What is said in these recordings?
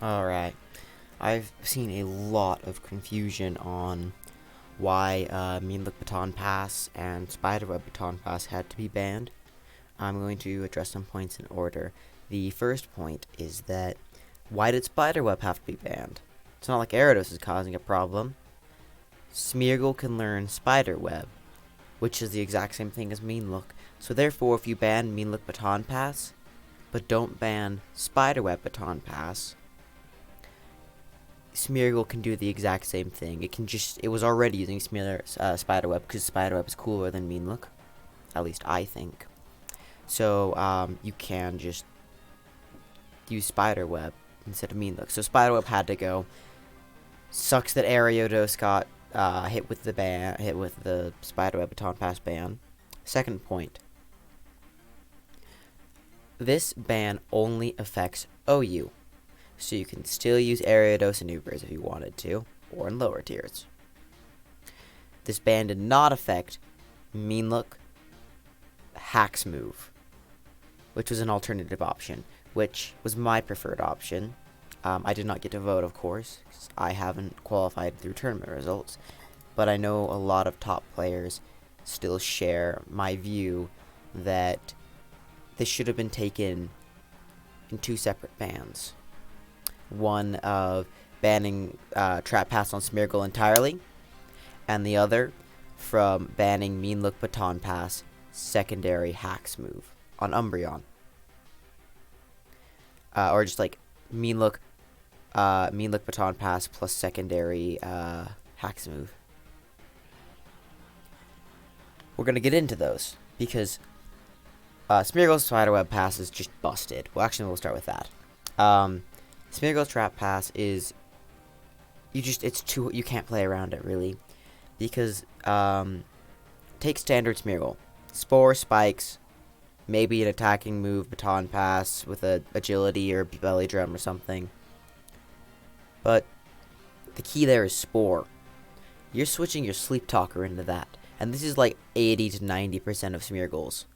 Alright, I've seen a lot of confusion on why Mean Look Baton Pass and Spiderweb Baton Pass had to be banned. I'm going to address some points in order. The first point is that why did Spiderweb have to be banned? It's not like Gyarados is causing a problem. Smeargle can learn Spiderweb, which is the exact same thing as Mean Look. So therefore, if you ban Mean Look Baton Pass, but don't ban Spiderweb Baton Pass, Smeargle can do the exact same thing. It was already using Spiderweb because Spiderweb is cooler than Mean Look. At least I think. So, you can just use Spiderweb instead of Mean Look. So Spiderweb had to go. Sucks that Ariados got hit with the Spiderweb Baton Pass ban. Second point. This ban only affects OU. So you can still use Ariados and Ubers if you wanted to, or in lower tiers. This ban did not affect Mean Look, Hacks Move, which was an alternative option, which was my preferred option. I did not get to vote, of course, because I haven't qualified through tournament results, but I know a lot of top players still share my view that this should have been taken in two separate bans. One of banning Trap Pass on Smeargle entirely, and the other from banning Mean Look Baton Pass secondary Hacks Move on Umbreon. Or just like Mean Look Baton Pass plus secondary Hacks Move. We're gonna get into those because Smeargle's Spiderweb Pass is just busted. Well, actually, we'll start with that. Smeargle's Trap Pass is you can't play around it really, because take standard Smeargle, Spore, Spikes, maybe an attacking move, Baton Pass with a agility or belly drum or something. But the key there is Spore. You're switching your Sleep Talker into that, and this is like 80 to 90% of Smeargles.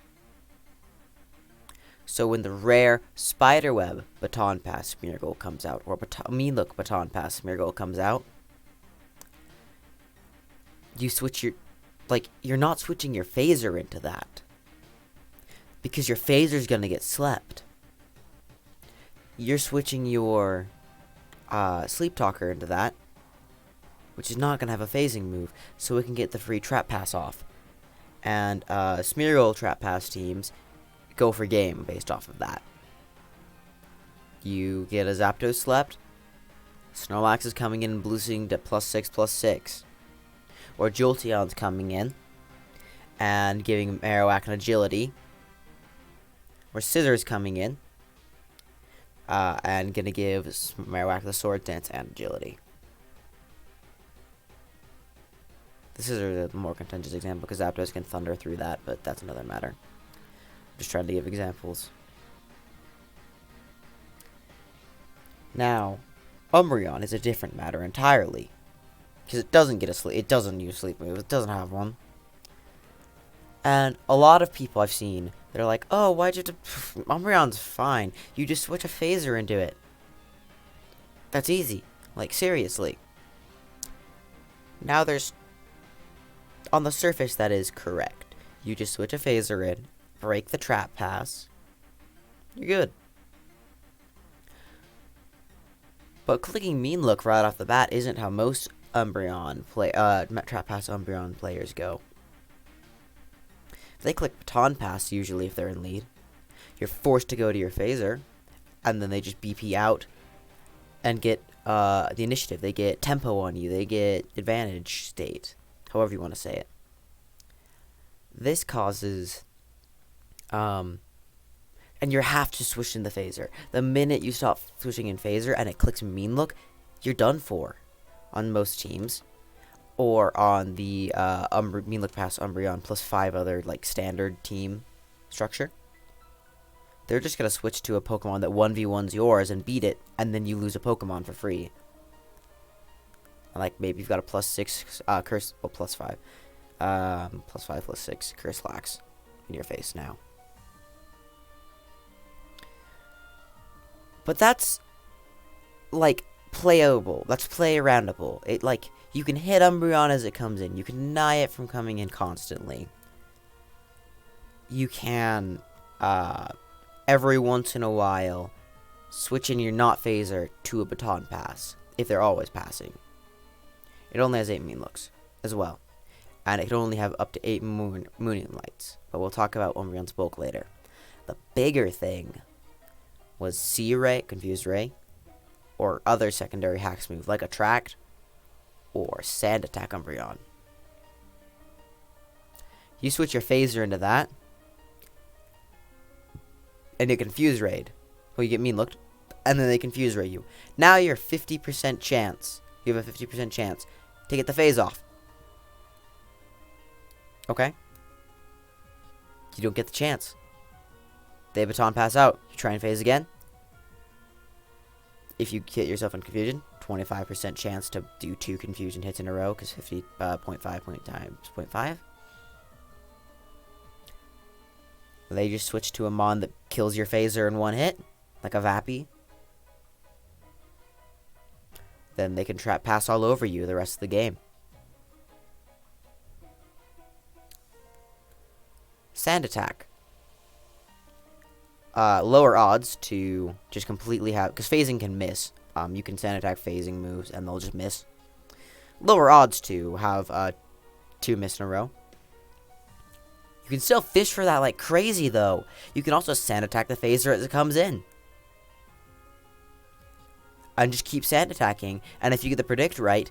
So when the rare Spiderweb Baton Pass Smeargle comes out, or Mean Look Baton Pass Smeargle comes out, you switch you're not switching your Phaser into that, because your Phaser's gonna get slept. You're switching your Sleep Talker into that, which is not gonna have a phasing move, so it can get the free Trap Pass off. And Smeargle Trap Pass teams go for game based off of that. You get a Zapdos slept, Snorlax is coming in and boosting to +6/+6. Or Jolteon's coming in and giving Marowak an agility. Or Scissors coming in and gonna give Marowak the Sword Dance and agility. The Scissors is a more contentious example because Zapdos can thunder through that, but that's another matter. Just trying to give examples. Now, Umbreon is a different matter entirely, because it doesn't use sleep move. It doesn't have one. And a lot of people I've seen, they're like, "Oh, why'd you? Umbreon's fine. You just switch a Phaser into it. That's easy. Like seriously." Now on the surface that is correct. You just switch a Phaser in, break the Trap Pass, you're good. But clicking Mean Look right off the bat isn't how most Trap Pass Umbreon players go. They click Baton Pass usually if they're in lead. You're forced to go to your Phaser, and then they just BP out and get the initiative. They get tempo on you. They get advantage state, however you want to say it. This causes and you have to switch in the Phaser. The minute you stop switching in Phaser and it clicks Mean Look, you're done for on most teams. Or on the Mean Look Pass Umbreon plus 5 other like standard team structure. They're just going to switch to a Pokemon that 1v1's yours and beat it, and then you lose a Pokemon for free. Like maybe you've got a +6 Curse, well +5. +5/+6 Curse in your face now. But that's like, playable. That's play-aroundable. It, like, you can hit Umbreon as it comes in. You can deny it from coming in constantly. You can, every once in a while, switch in your not phaser to a baton pass, if they're always passing. It only has 8 mean looks, as well. And it can only have up to 8 mooning lights. But we'll talk about Umbreon's bulk later. The bigger thing was C-Ray, Confused Ray, or other secondary hacks move, like Attract, or Sand Attack Umbreon. You switch your phaser into that, and you Confuse Raid. Well, you get mean looked, and then they Confuse Ray you. Now you're 50% chance. You have a 50% chance to get the phase off. Okay? You don't get the chance. They baton pass out. You try and phase again. If you hit yourself in confusion, 25% chance to do 2 confusion hits in a row, because 50.5 point times 0.5. They just switch to a mon that kills your phaser in 1 hit, like a Vappy. Then they can trap pass all over you the rest of the game. Sand Attack. Lower odds to just completely have, because phasing can miss. You can Sand Attack phasing moves and they'll just miss. Lower odds to have 2 miss in a row. You can still fish for that like crazy though. You can also Sand Attack the phaser as it comes in. And just keep Sand Attacking. And if you get the predict right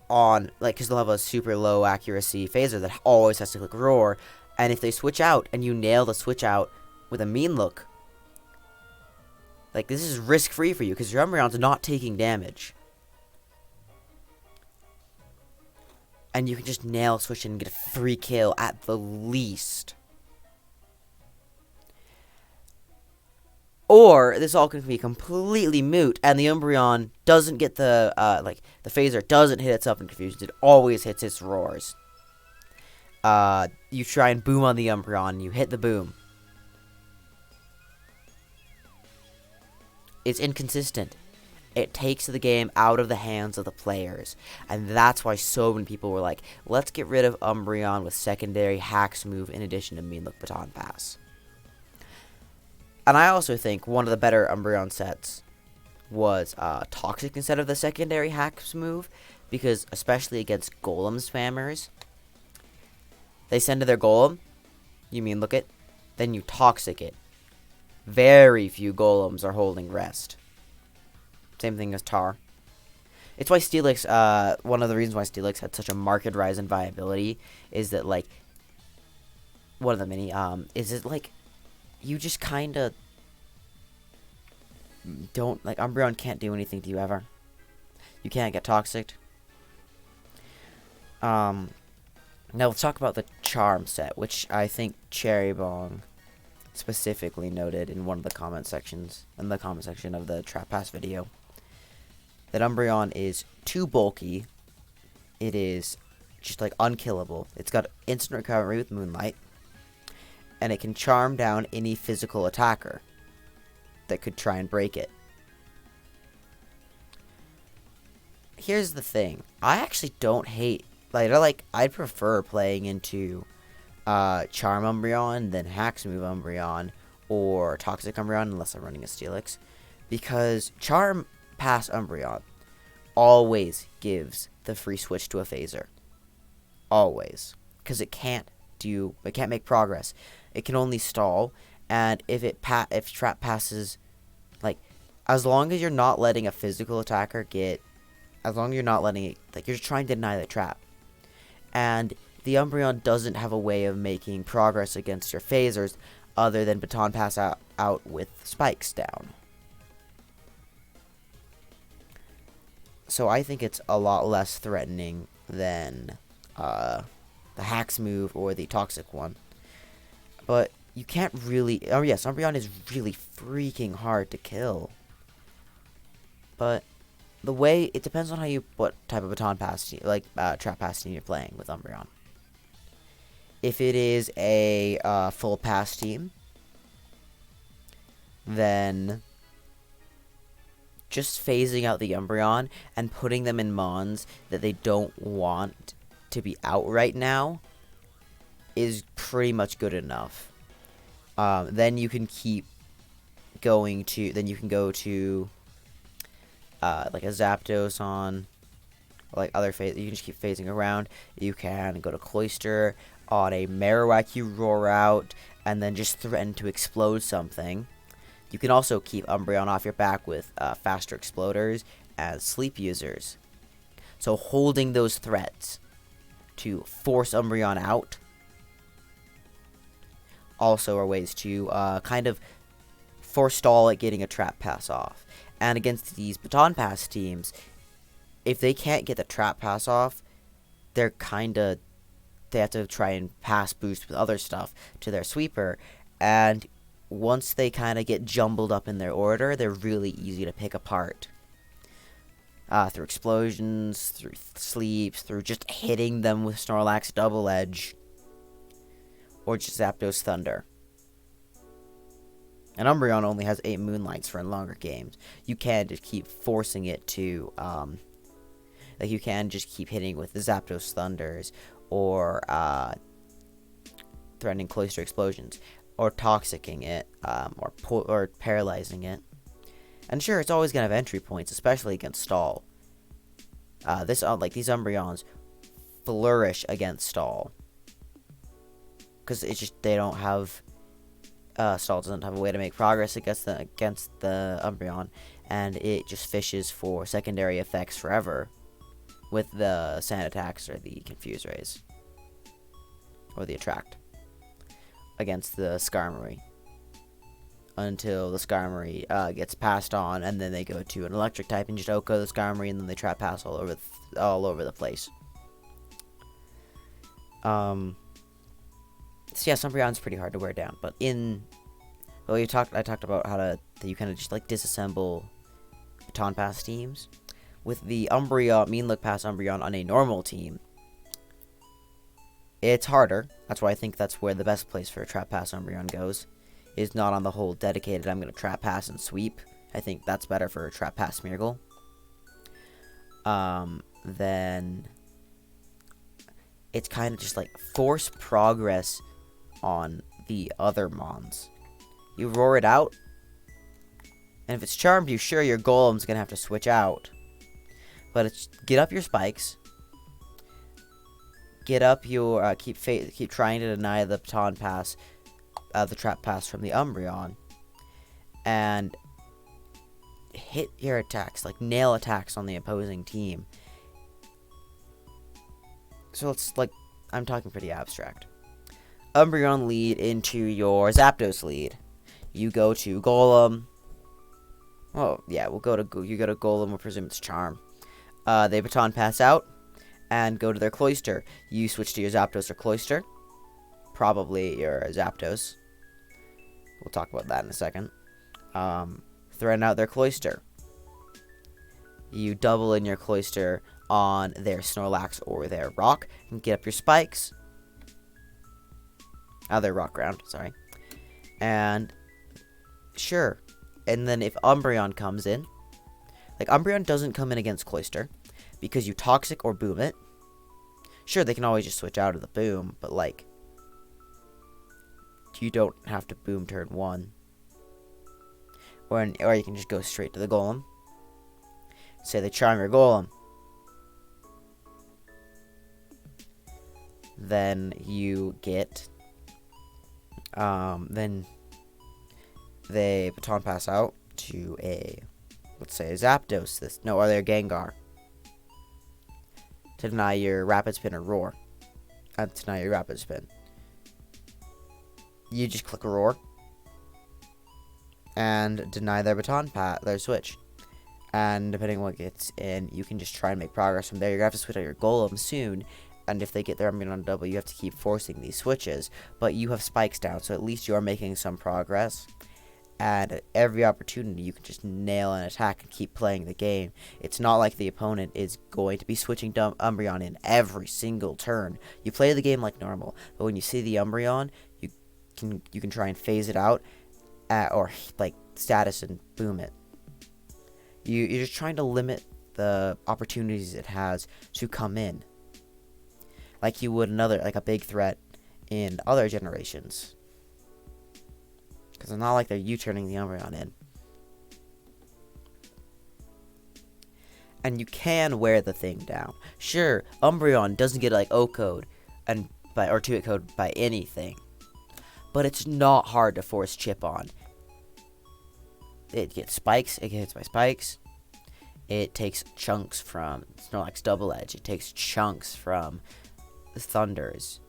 on, like, because they'll have a super low accuracy phaser that always has to click Roar. And if they switch out and you nail the switch out with a mean look, like, this is risk-free for you because your Umbreon's not taking damage. And you can just nail switch and get a free kill at the least. Or this all can be completely moot, and the Umbreon doesn't get the the phaser doesn't hit itself in confusions. It always hits its roars. You try and boom on the Umbreon, you hit the boom. It's inconsistent. It takes the game out of the hands of the players. And that's why so many people were like, let's get rid of Umbreon with secondary hacks move in addition to Mean Look Baton Pass. And I also think one of the better Umbreon sets was Toxic instead of the secondary hacks move. Because especially against Golem spammers, they send to their Golem, you Mean Look it, then you Toxic it. Very few Golems are holding rest. Same thing as Tar. It's why Steelix, one of the reasons why Steelix had such a marked rise in viability is that, like, one of the many, is it, like, you just kind of don't, like, Umbreon can't do anything to you ever. You can't get Toxic. Now let's talk about the Charm set, which I think Cherry Bong specifically noted in one of the comment sections, in the comment section of the Trap Pass video, that Umbreon is too bulky. It is just, like, unkillable. It's got instant recovery with Moonlight, and it can charm down any physical attacker that could try and break it. Here's the thing. I actually don't hate, I'd prefer playing into Charm Umbreon than Hacks Move Umbreon or Toxic Umbreon unless I'm running a Steelix, because Charm Pass Umbreon always gives the free switch to a phaser. Always. Because it can't make progress. It can only stall, and if trap passes, like, as long as you're not letting a physical attacker as long as you're not letting it, like, you're just trying to deny the trap. And the Umbreon doesn't have a way of making progress against your phasers other than Baton Pass out with spikes down. So I think it's a lot less threatening than the Hacks move or the Toxic one. But you can't really... Oh yes, Umbreon is really freaking hard to kill. But the way... It depends on what type of Baton Pass, Trap Pass team you're playing with Umbreon. If it is a full pass team, then just phasing out the Umbreon and putting them in mons that they don't want to be out right now is pretty much good enough. Then you can keep going to, then you can go to like a Zapdos on, like other phase. You can just keep phasing around. You can go to Cloyster on a Marowak, you roar out and then just threaten to explode something. You can also keep Umbreon off your back with faster exploders and sleep users. So holding those threats to force Umbreon out also are ways to kind of forestall it getting a trap pass off. And against these baton pass teams, if they can't get the trap pass off, they have to try and pass boost with other stuff to their sweeper. And once they kind of get jumbled up in their order, they're really easy to pick apart. Through explosions, through sleeps, through just hitting them with Snorlax Double Edge. Or just Zapdos Thunder. And Umbreon only has 8 Moonlights for in longer games. You can just keep forcing it to, like you can just keep hitting with the Zapdos Thunders, or threatening Cloyster Explosions, or toxicking it, or paralyzing it. And sure, it's always gonna have entry points, especially against Stall. Like these Umbreons flourish against Stall, because it's just they don't have. Stall doesn't have a way to make progress against the Umbreon, and it just fishes for secondary effects forever with the Sand Attacks or the Confuse Rays or the Attract against the Skarmory until the Skarmory gets passed on, and then they go to an Electric type and just OHKO the Skarmory, and then they trap pass all over the place. So yeah, Umbreon's pretty hard to wear down, but I talked about how that you kind of just like disassemble baton pass teams. With the Mean Look Pass Umbreon on a normal team, it's harder. That's why I think that's where the best place for a trap pass Umbreon goes, is not on the whole dedicated I'm going to trap pass and sweep. I think that's better for a trap pass Smeargle. Then it's kind of just like force progress on the other mons. You roar it out, and if it's charmed you, sure, your Golem's gonna have to switch out, but it's get up your spikes, get up your keep trying to deny the baton pass, the trap pass from the Umbreon, and hit your attacks, like nail attacks on the opposing team. So it's like, I'm talking pretty abstract. Umbreon lead into your Zapdos lead. You go to Golem. Oh, yeah, you go to Golem, we'll presume it's Charm. They baton pass out and go to their Cloyster. You switch to your Zapdos or Cloyster. Probably your Zapdos. We'll talk about that in a second. Threaten out their Cloyster. You double in your Cloyster on their Snorlax or their Rock and get up your spikes. Their Rock Ground, sorry. And sure. And then if Umbreon comes in, like Umbreon doesn't come in against Cloyster because you Toxic or Boom it. Sure, they can always just switch out of the Boom, but like you don't have to Boom turn 1. Or you can just go straight to the Golem. Say they charm your Golem. Then you get then they baton pass out to let's say a Zapdos, or their Gengar, to deny your Rapid Spin or Roar. Deny your Rapid Spin. You just click Roar and deny their baton pass, their switch. And depending on what gets in, you can just try and make progress from there. You're gonna have to switch out your Golem soon. And if they get their Umbreon on double, you have to keep forcing these switches. But you have spikes down, so at least you are making some progress. And at every opportunity, you can just nail an attack and keep playing the game. It's not like the opponent is going to be switching Umbreon in every single turn. You play the game like normal, but when you see the Umbreon, you can try and phase it out, or like status and boom it. You're just trying to limit the opportunities it has to come in, like you would like a big threat in other generations. Because it's not like they're U-turning the Umbreon in. And you can wear the thing down. Sure, Umbreon doesn't get like O-code or 2-hit code by anything, but it's not hard to force chip on. It gets spikes. It gets hit by spikes. It takes chunks from Snorlax Double Edge. It takes chunks from Thunders.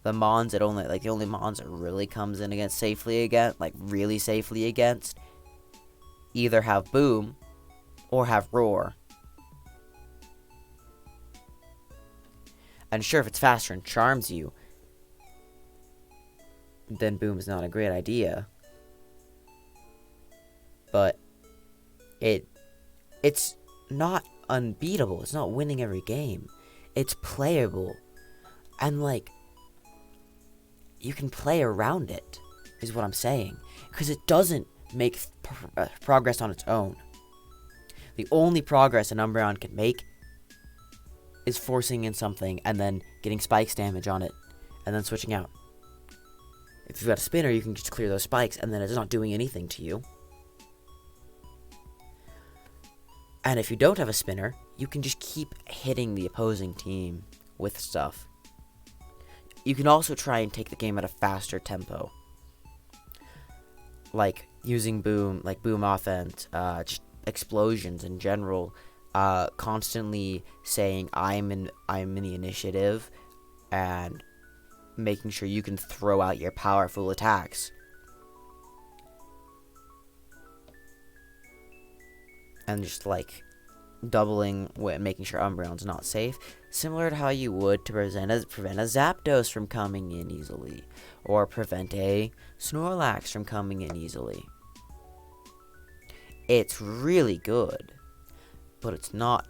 The Mons, the only Mons it really comes in against really safely against, either have Boom or have Roar. And sure, if it's faster and charms you, then Boom is not a great idea. But it's not unbeatable. It's not winning every game. It's playable. And you can play around it, is what I'm saying. Because it doesn't make progress on its own. The only progress an Umbreon can make is forcing in something and then getting spikes damage on it and then switching out. If you've got a spinner, you can just clear those spikes and then it's not doing anything to you. And if you don't have a spinner, you can just keep hitting the opposing team with stuff. You can also try and take the game at a faster tempo. Like using Boom, Boom offense, just explosions in general, constantly saying I'm in the initiative and making sure you can throw out your powerful attacks. And just doubling, making sure Umbreon's not safe, similar to how you would to prevent a Zapdos from coming in easily, or prevent a Snorlax from coming in easily. It's really good, but it's not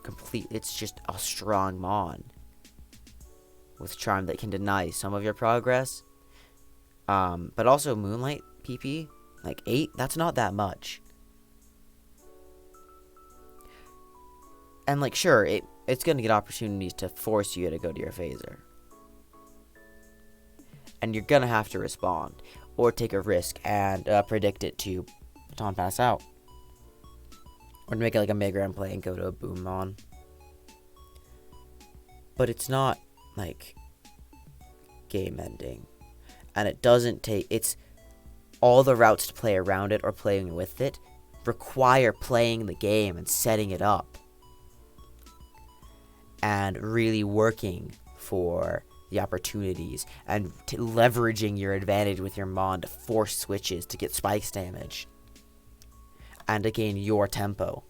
complete. It's just a strong Mon with charm that can deny some of your progress. But also Moonlight PP, 8, that's not that much. And sure, it's gonna get opportunities to force you to go to your phaser. And you're gonna have to respond, or take a risk and predict it to Baton Pass out. Or to make it a Mega play and go to a Boom Mon. But it's not, game ending. And it doesn't it's all the routes to play around it or playing with it require playing the game and setting it up. And really working for the opportunities and leveraging your advantage with your Mon to force switches to get spikes damage and to gain your tempo,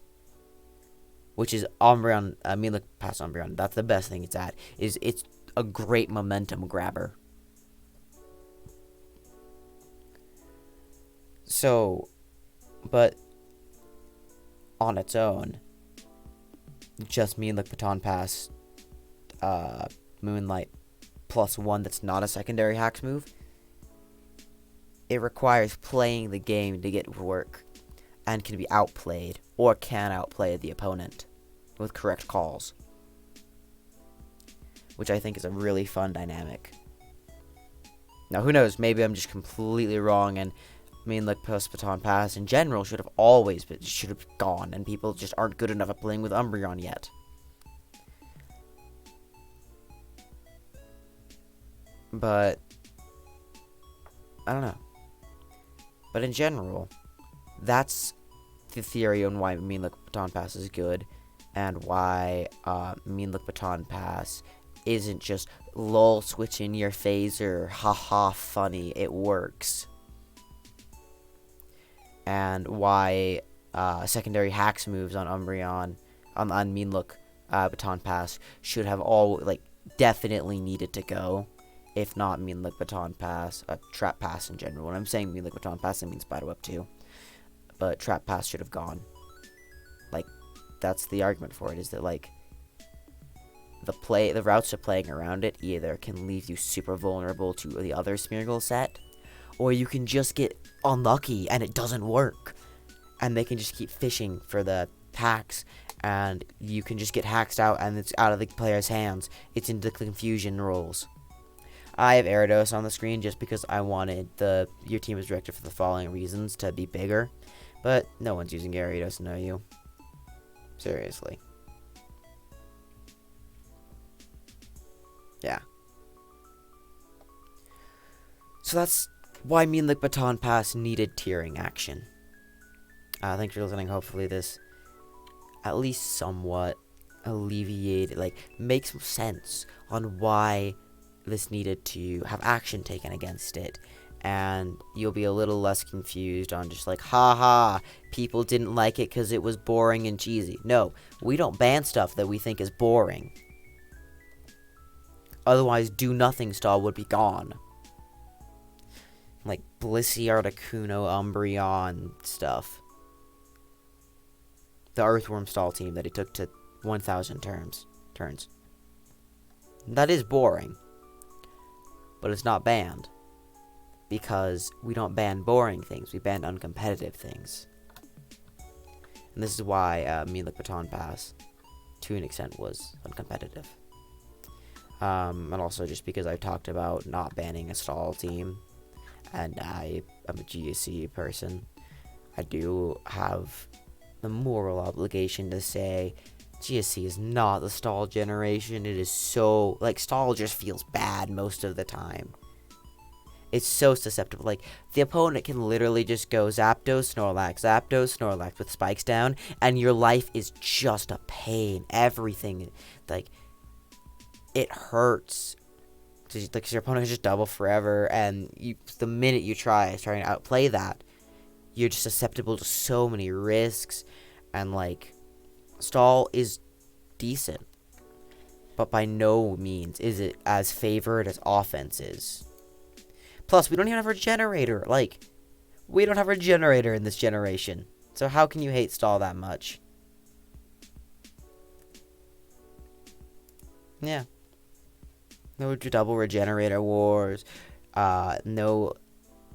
which is Umbreon. Look past Umbreon. That's the best thing it's at. It's a great momentum grabber. So, but on its own, just Baton Pass, Moonlight +1 that's not a secondary hacks move. It requires playing the game to get work and can be outplayed or can outplay the opponent with correct calls, which I think is a really fun dynamic. Now, who knows? Maybe I'm just completely wrong and post Baton Pass in general should have gone, and people just aren't good enough at playing with Umbreon yet. But I don't know. But in general, that's the theory on why Baton Pass is good, and why Baton Pass isn't just lol switch in your phaser, haha funny, it works. And why secondary hacks moves on Umbreon, on Baton Pass should have definitely needed to go. If not Baton Pass, Trap Pass in general. When I'm saying Baton Pass, I mean Spider Web too. But Trap Pass should have gone. That's the argument for it, is that the routes to playing around it either can leave you super vulnerable to the other Smeargle set, or you can just get unlucky and it doesn't work. And they can just keep fishing for the hacks, and you can just get hacked out and it's out of the player's hands. It's into the confusion rules. I have Gyarados on the screen just because I wanted your team is directed for the following reasons to be bigger. But no one's using Gyarados, no you. Seriously. Yeah. So that's why me and the Baton Pass needed tiering action. Thanks for listening. Hopefully this at least somewhat alleviated, makes sense on why this needed to have action taken against it. And you'll be a little less confused on just haha, people didn't like it because it was boring and cheesy. No, we don't ban stuff that we think is boring. Otherwise, Do Nothing style would be gone. Like Blissey, Articuno, Umbreon stuff. The Earthworm stall team that he took to 1,000 turns. That is boring. But it's not banned. Because we don't ban boring things. We ban uncompetitive things. And this is why me and the Baton Pass, to an extent, was uncompetitive. And also just because I've talked about not banning a stall team. And I am a GSC person. I do have the moral obligation to say GSC is not the stall generation. It is so, stall just feels bad most of the time. It's so susceptible. The opponent can literally just go Zapdos, Snorlax with spikes down, and your life is just a pain. Everything, it hurts. Because your opponent can just double forever, and the minute you trying to outplay that, you're just susceptible to so many risks, and stall is decent, but by no means is it as favored as offense is. Plus, we don't even have a generator. We don't have a generator in this generation, so how can you hate stall that much? Yeah. No double regenerator wars. No,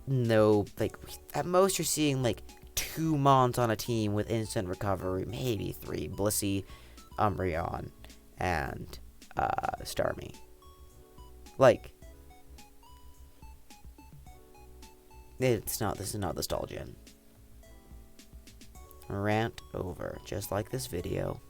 at most you're seeing, 2 Mons on a team with instant recovery. Maybe 3. Blissey, Umbreon, and, Starmie. This is not the stall gen. Rant over. Just like this video.